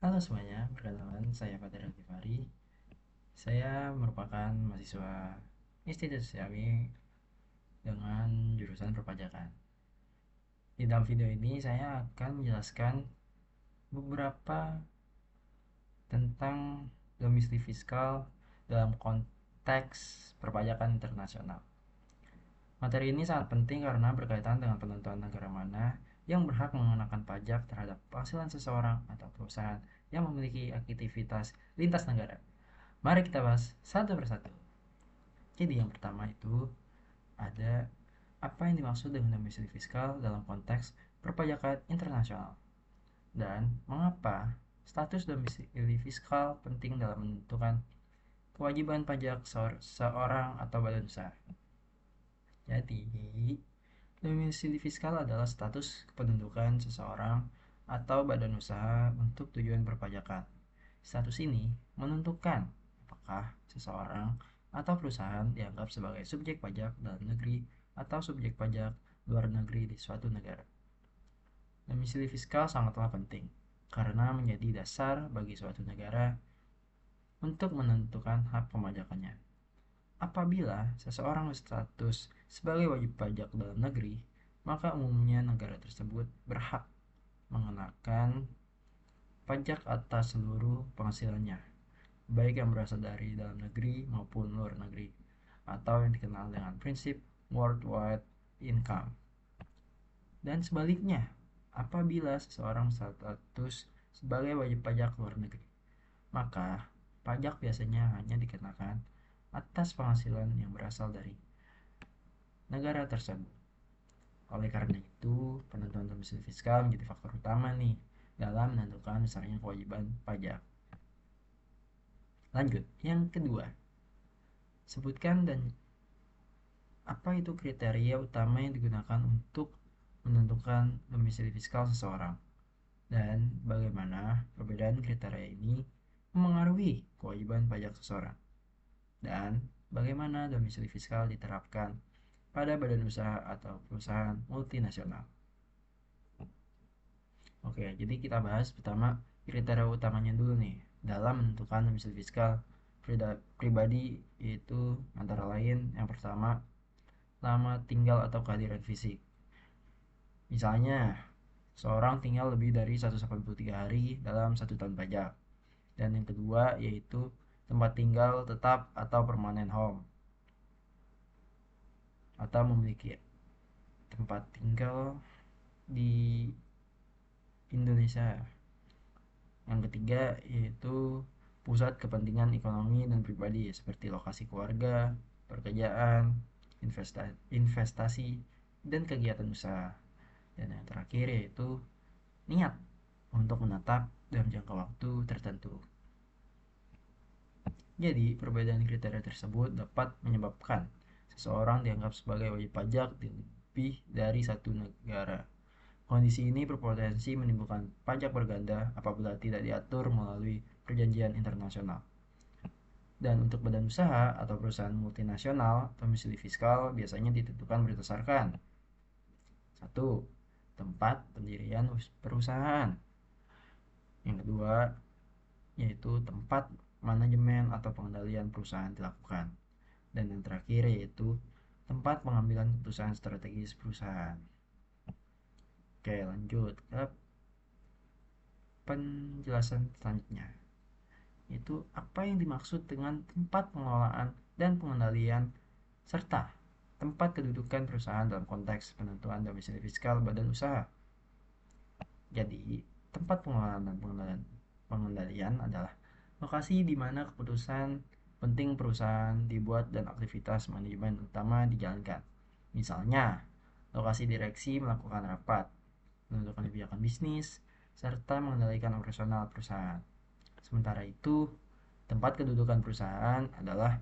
Halo semuanya, perkenalkan saya Fatir Alkifari. Saya merupakan mahasiswa Institut Syami dengan jurusan perpajakan. Di dalam video ini saya akan menjelaskan beberapa tentang domisili fiskal dalam konteks perpajakan internasional. Materi ini sangat penting karena berkaitan dengan penentuan negara mana yang berhak mengenakan pajak terhadap penghasilan seseorang atau perusahaan yang memiliki aktivitas lintas negara. Mari kita bahas satu persatu. Jadi yang pertama itu ada apa yang dimaksud dengan domisili fiskal dalam konteks perpajakan internasional dan mengapa status domisili fiskal penting dalam menentukan kewajiban pajak seorang atau badan usaha. Jadi, domisili fiskal adalah status kependudukan seseorang atau badan usaha untuk tujuan perpajakan. Status ini menentukan apakah seseorang atau perusahaan dianggap sebagai subjek pajak dalam negeri atau subjek pajak luar negeri di suatu negara. Domisili fiskal sangatlah penting karena menjadi dasar bagi suatu negara untuk menentukan hak pemajakannya. Apabila seseorang berstatus sebagai wajib pajak dalam negeri, maka umumnya negara tersebut berhak mengenakan pajak atas seluruh penghasilannya, baik yang berasal dari dalam negeri maupun luar negeri, atau yang dikenal dengan prinsip worldwide income. Dan sebaliknya, apabila seseorang berstatus sebagai wajib pajak luar negeri, maka pajak biasanya hanya dikenakan atas penghasilan yang berasal dari negara tersebut. Oleh karena itu, penentuan domisili fiskal menjadi faktor utama nih dalam menentukan besarnya kewajiban pajak. Lanjut, yang kedua, sebutkan dan apa itu kriteria utama yang digunakan untuk menentukan domisili fiskal seseorang dan bagaimana perbedaan kriteria ini memengaruhi kewajiban pajak seseorang dan bagaimana domisili fiskal diterapkan pada badan usaha atau perusahaan multinasional. Oke, jadi kita bahas pertama kriteria utamanya dulu nih dalam menentukan domisili fiskal pribadi, yaitu antara lain yang pertama lama tinggal atau kehadiran fisik. Misalnya, seorang tinggal lebih dari 183 hari dalam satu tahun pajak. Dan yang kedua yaitu tempat tinggal tetap atau permanent home, atau memiliki tempat tinggal di Indonesia. Yang ketiga yaitu pusat kepentingan ekonomi dan pribadi seperti lokasi keluarga, pekerjaan, investasi, dan kegiatan usaha. Dan yang terakhir yaitu niat untuk menetap dalam jangka waktu tertentu. Jadi, perbedaan kriteria tersebut dapat menyebabkan seseorang dianggap sebagai wajib pajak di lebih dari satu negara. Kondisi ini berpotensi menimbulkan pajak berganda apabila tidak diatur melalui perjanjian internasional. Dan untuk badan usaha atau perusahaan multinasional, domisili fiskal biasanya ditentukan berdasarkan satu, tempat pendirian perusahaan. Yang kedua, yaitu tempat manajemen atau pengendalian perusahaan dilakukan. Dan yang terakhir yaitu tempat pengambilan keputusan strategis perusahaan. Oke, lanjut ke penjelasan selanjutnya. Itu apa yang dimaksud dengan tempat pengelolaan dan pengendalian serta tempat kedudukan perusahaan dalam konteks penentuan domisili fiskal badan usaha. Jadi, tempat pengelolaan dan pengendalian adalah lokasi di mana keputusan penting perusahaan dibuat dan aktivitas manajemen utama dijalankan. Misalnya, lokasi direksi melakukan rapat, menentukan kebijakan bisnis, serta mengendalikan operasional perusahaan. Sementara itu, tempat kedudukan perusahaan adalah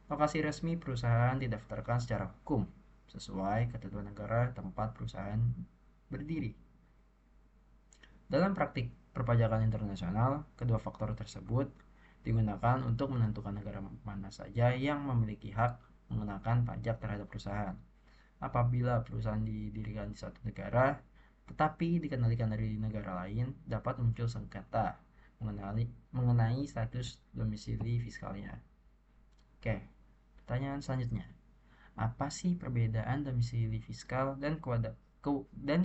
lokasi resmi perusahaan didaftarkan secara hukum sesuai ketentuan negara tempat perusahaan berdiri. Dalam praktik perpajakan internasional, kedua faktor tersebut digunakan untuk menentukan negara mana saja yang memiliki hak mengenakan pajak terhadap perusahaan. Apabila perusahaan didirikan di suatu negara, tetapi dikendalikan dari negara lain, dapat muncul sengketa mengenai status domisili fiskalnya. Oke, pertanyaan selanjutnya. Apa sih perbedaan domisili fiskal dan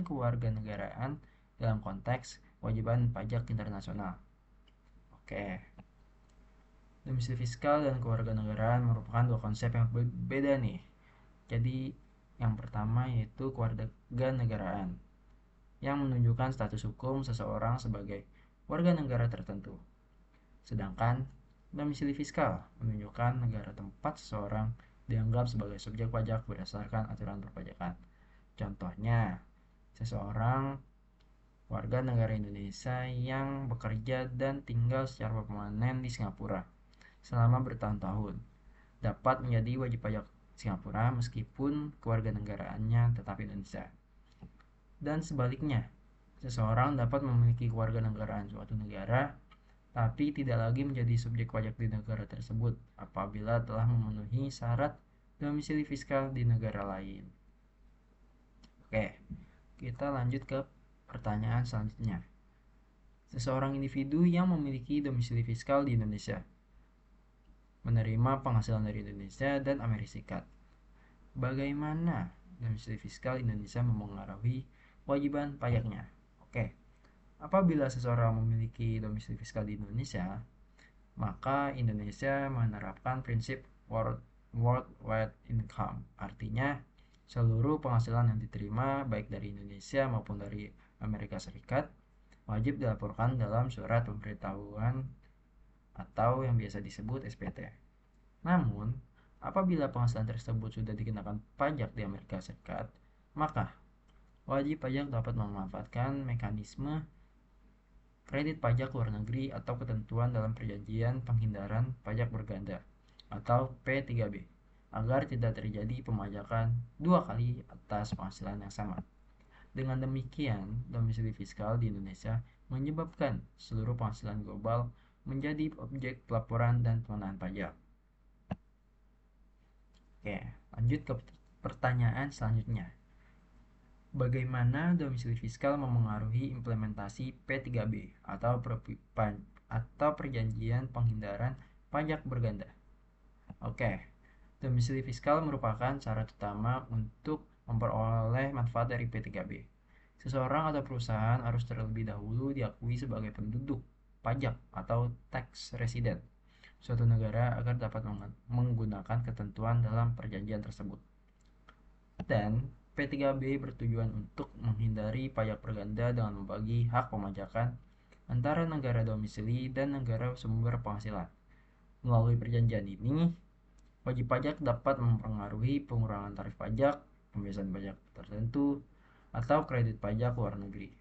kewarganegaraan dalam konteks kewajiban pajak internasional? Oke, domisili fiskal dan kewarganegaraan merupakan dua konsep yang berbeda nih. Jadi, yang pertama yaitu kewarganegaraan, yang menunjukkan status hukum seseorang sebagai warga negara tertentu. Sedangkan domisili fiskal menunjukkan negara tempat seseorang dianggap sebagai subjek pajak berdasarkan aturan perpajakan. Contohnya, seseorang warga negara Indonesia yang bekerja dan tinggal secara permanen di Singapura selama bertahun-tahun dapat menjadi wajib pajak Singapura meskipun kewarganegaraannya tetap Indonesia. Dan sebaliknya, seseorang dapat memiliki kewarganegaraan suatu negara tapi tidak lagi menjadi subjek pajak di negara tersebut apabila telah memenuhi syarat domisili fiskal di negara lain. Oke, kita lanjut ke pertanyaan selanjutnya. Seseorang individu yang memiliki domisili fiskal di Indonesia menerima penghasilan dari Indonesia dan Amerika Serikat. Bagaimana domisili fiskal Indonesia memengaruhi kewajiban pajaknya? Oke, apabila seseorang memiliki domisili fiskal di Indonesia, maka Indonesia menerapkan prinsip worldwide income. Artinya, seluruh penghasilan yang diterima baik dari Indonesia maupun dari Amerika Serikat wajib dilaporkan dalam surat pemberitahuan atau yang biasa disebut SPT. Namun, apabila penghasilan tersebut sudah dikenakan pajak di Amerika Serikat, maka wajib pajak dapat memanfaatkan mekanisme kredit pajak luar negeri atau ketentuan dalam perjanjian penghindaran pajak berganda atau P3B agar tidak terjadi pemajakan dua kali atas penghasilan yang sama. Dengan demikian, domisili fiskal di Indonesia menyebabkan seluruh penghasilan global menjadi objek pelaporan dan pengenaan pajak. Oke, lanjut ke pertanyaan selanjutnya. Bagaimana domisili fiskal memengaruhi implementasi P3B atau perjanjian penghindaran pajak berganda? Oke, domisili fiskal merupakan syarat utama untuk memperoleh manfaat dari P3B. Seseorang atau perusahaan harus terlebih dahulu diakui sebagai penduduk pajak atau tax resident suatu negara agar dapat menggunakan ketentuan dalam perjanjian tersebut. Dan P3B bertujuan untuk menghindari pajak berganda dengan membagi hak pemajakan antara negara domisili dan negara sumber penghasilan. Melalui perjanjian ini, wajib pajak dapat mempengaruhi pengurangan tarif pajak, pembebasan pajak tertentu, atau kredit pajak luar negeri.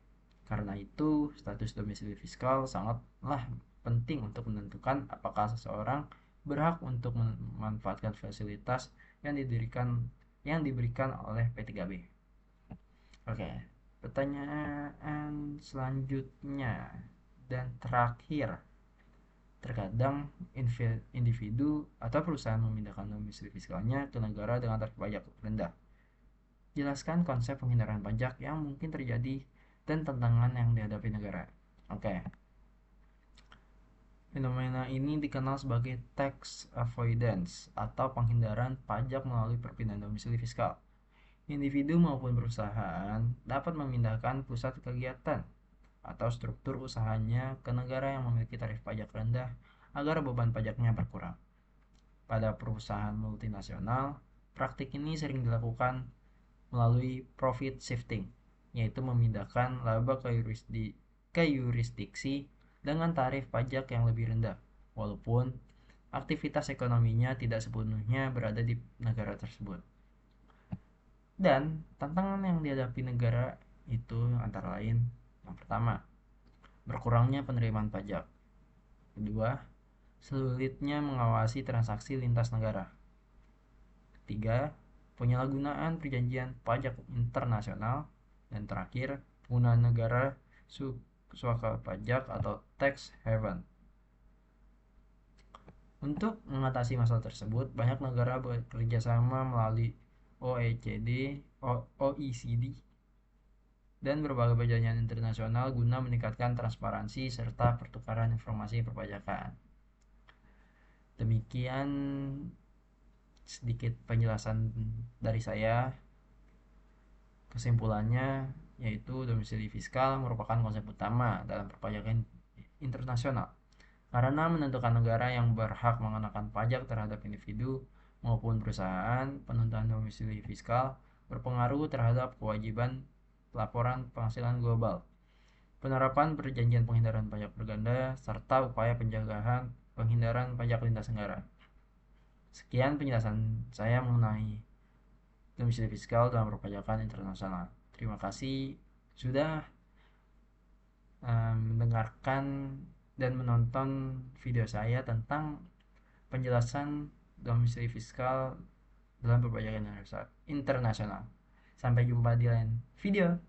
Karena itu, status domisili fiskal sangatlah penting untuk menentukan apakah seseorang berhak untuk memanfaatkan fasilitas yang diberikan oleh P3B. Oke, pertanyaan selanjutnya dan terakhir. Terkadang individu atau perusahaan memindahkan domisili fiskalnya ke negara dengan tarif pajak rendah. Jelaskan konsep penghindaran pajak yang mungkin terjadi dan tantangan yang dihadapi negara. Oke. Fenomena ini dikenal sebagai tax avoidance atau penghindaran pajak melalui perpindahan domisili fiskal. Individu maupun perusahaan dapat memindahkan pusat kegiatan atau struktur usahanya ke negara yang memiliki tarif pajak rendah agar beban pajaknya berkurang. Pada perusahaan multinasional, praktik ini sering dilakukan melalui profit shifting, yaitu memindahkan laba ke yurisdiksi dengan tarif pajak yang lebih rendah, walaupun aktivitas ekonominya tidak sepenuhnya berada di negara tersebut. Dan tantangan yang dihadapi negara itu antara lain, yang pertama, berkurangnya penerimaan pajak. Kedua, sulitnya mengawasi transaksi lintas negara. Ketiga, penyalahgunaan perjanjian pajak internasional. Dan terakhir, penggunaan negara suaka pajak atau tax haven. Untuk mengatasi masalah tersebut, banyak negara bekerja sama melalui OECD dan berbagai perjanjian internasional guna meningkatkan transparansi serta pertukaran informasi perpajakan. Demikian sedikit penjelasan dari saya. Kesimpulannya yaitu domisili fiskal merupakan konsep utama dalam perpajakan internasional karena menentukan negara yang berhak mengenakan pajak terhadap individu maupun perusahaan. Penentuan domisili fiskal berpengaruh terhadap kewajiban laporan penghasilan global, penerapan perjanjian penghindaran pajak berganda, serta upaya penjagaan penghindaran pajak lintas negara. Sekian penjelasan saya mengenai domisili fiskal dalam perpajakan internasional. Terima kasih sudah mendengarkan dan menonton video saya tentang penjelasan domisili fiskal dalam perpajakan internasional. Sampai jumpa di lain video.